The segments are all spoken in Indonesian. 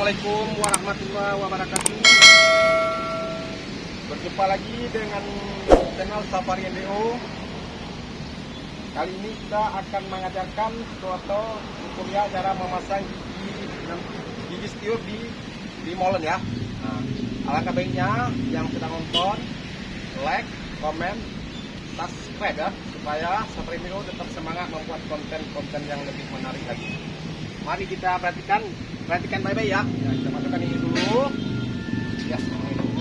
Assalamualaikum warahmatullahi wabarakatuh. Berjumpa lagi dengan channel Safari NDO. Kali ini kita akan mengajarkan tutorial tutorial cara memasang gigi setir di molen ya. Nah, alangkah baiknya yang sedang nonton like, komen, subscribe ya, supaya Safari NDO tetap semangat membuat konten-konten yang lebih menarik lagi. Mari kita perhatikan baik-baik ya. Kita masukkan ini dulu. Ya, ini dulu.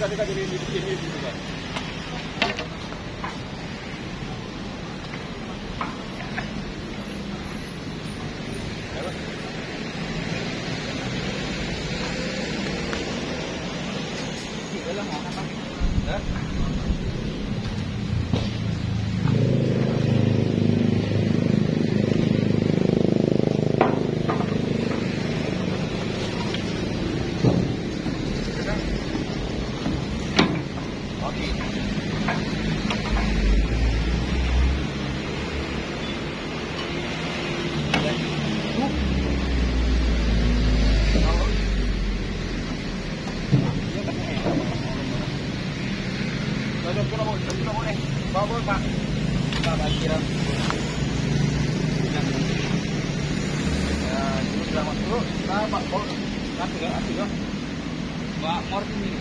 Kita jadi ini gitu kan. Bawa Pak. Parkiran. Ya, dulu sudah masuk. Nah, Pak, bol. Kasih ya. Pak, mor ini.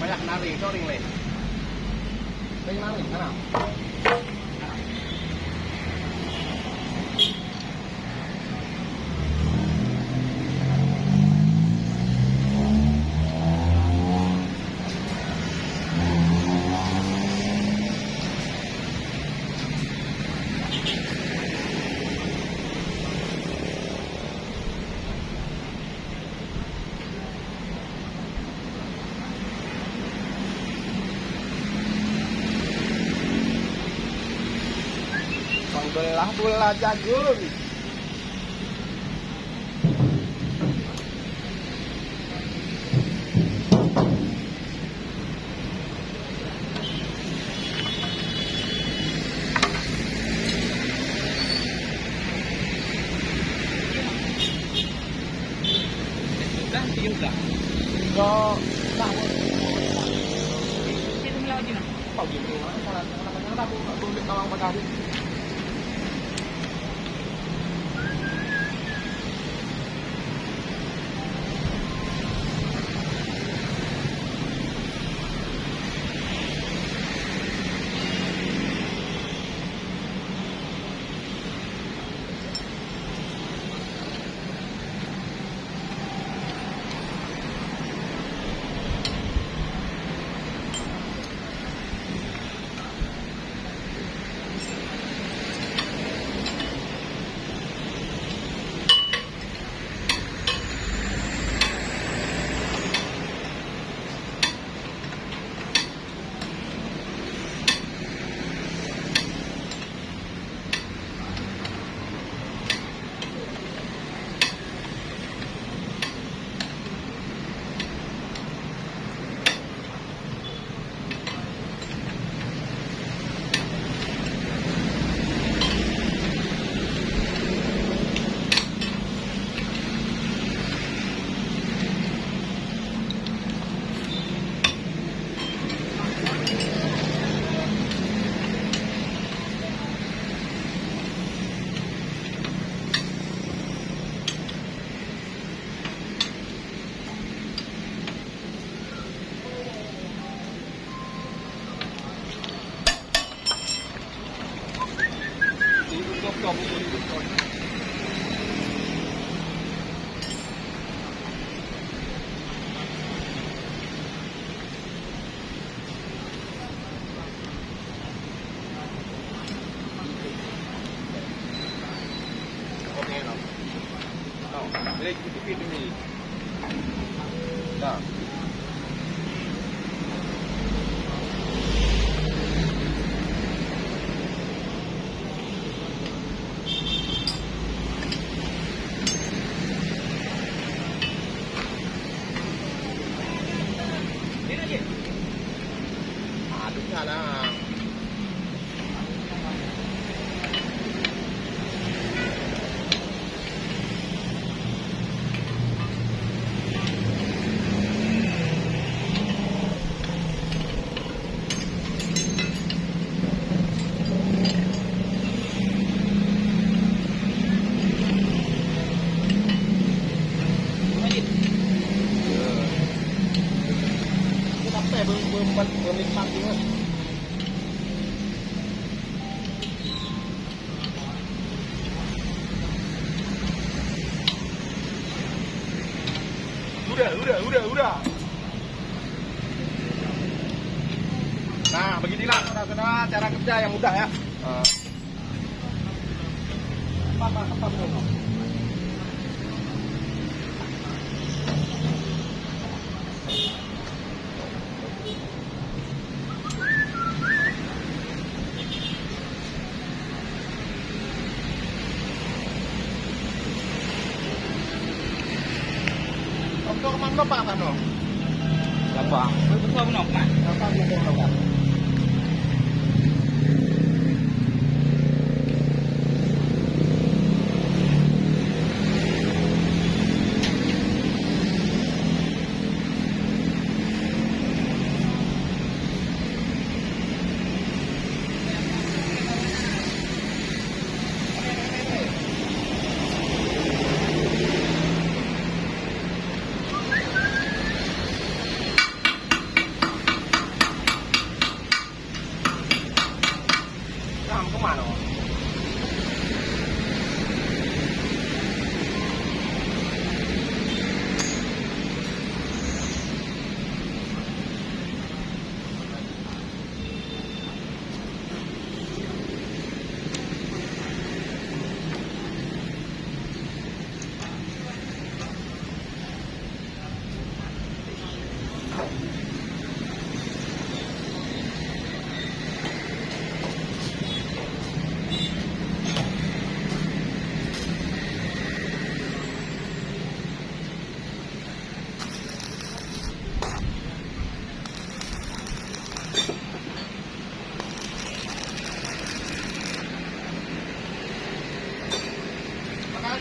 Banyak nari, itu ring lain. Ring nari, mana? Belah jagung. Sudah. Kok tak mau. Kita lagi nak. Kau gini mana salah namanya aku boleh tolong pegawai. kau bubur itu kau. Okey, no. No, bila kita pilih ni. Dah. Salah. Kita belum nikmat juga. Udah. Nah, beginilah saudara-saudara cara kerja yang mudah ya. Apa belum? Untuk mana Pak Tano? Apa? Betul benar Pak. Apa yang kau lakukan? Kemana?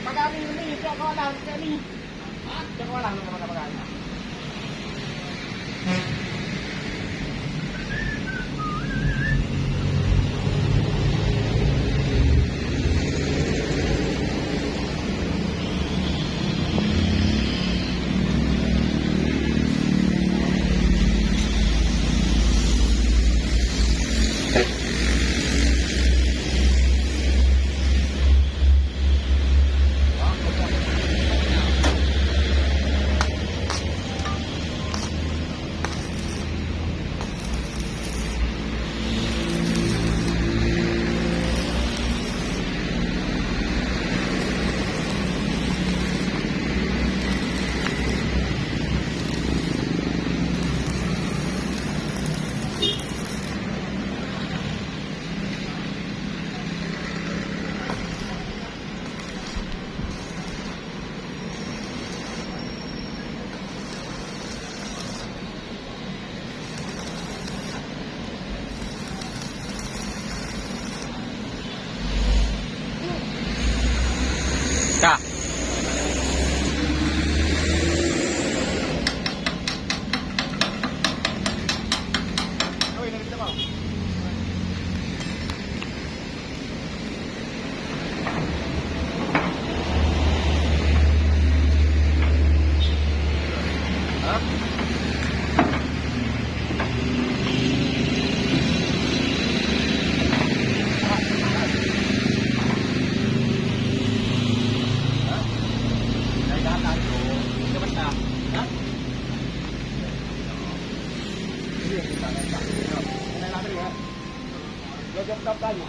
Pakai ini, cek kau lah, cek ni. Cek kau lah, pakai. Jawab tanya.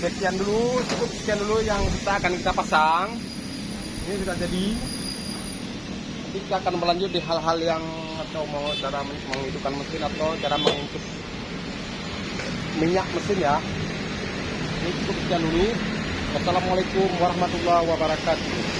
Sekian dulu, cukup sekian dulu yang akan kita pasang. Ini sudah jadi. Nanti kita akan melanjut di hal-hal yang atau mau cara menghidupkan mesin atau cara mengintip minyak mesin ya. Ini cukup sekian dulu. Wassalamualaikum warahmatullahi wabarakatuh.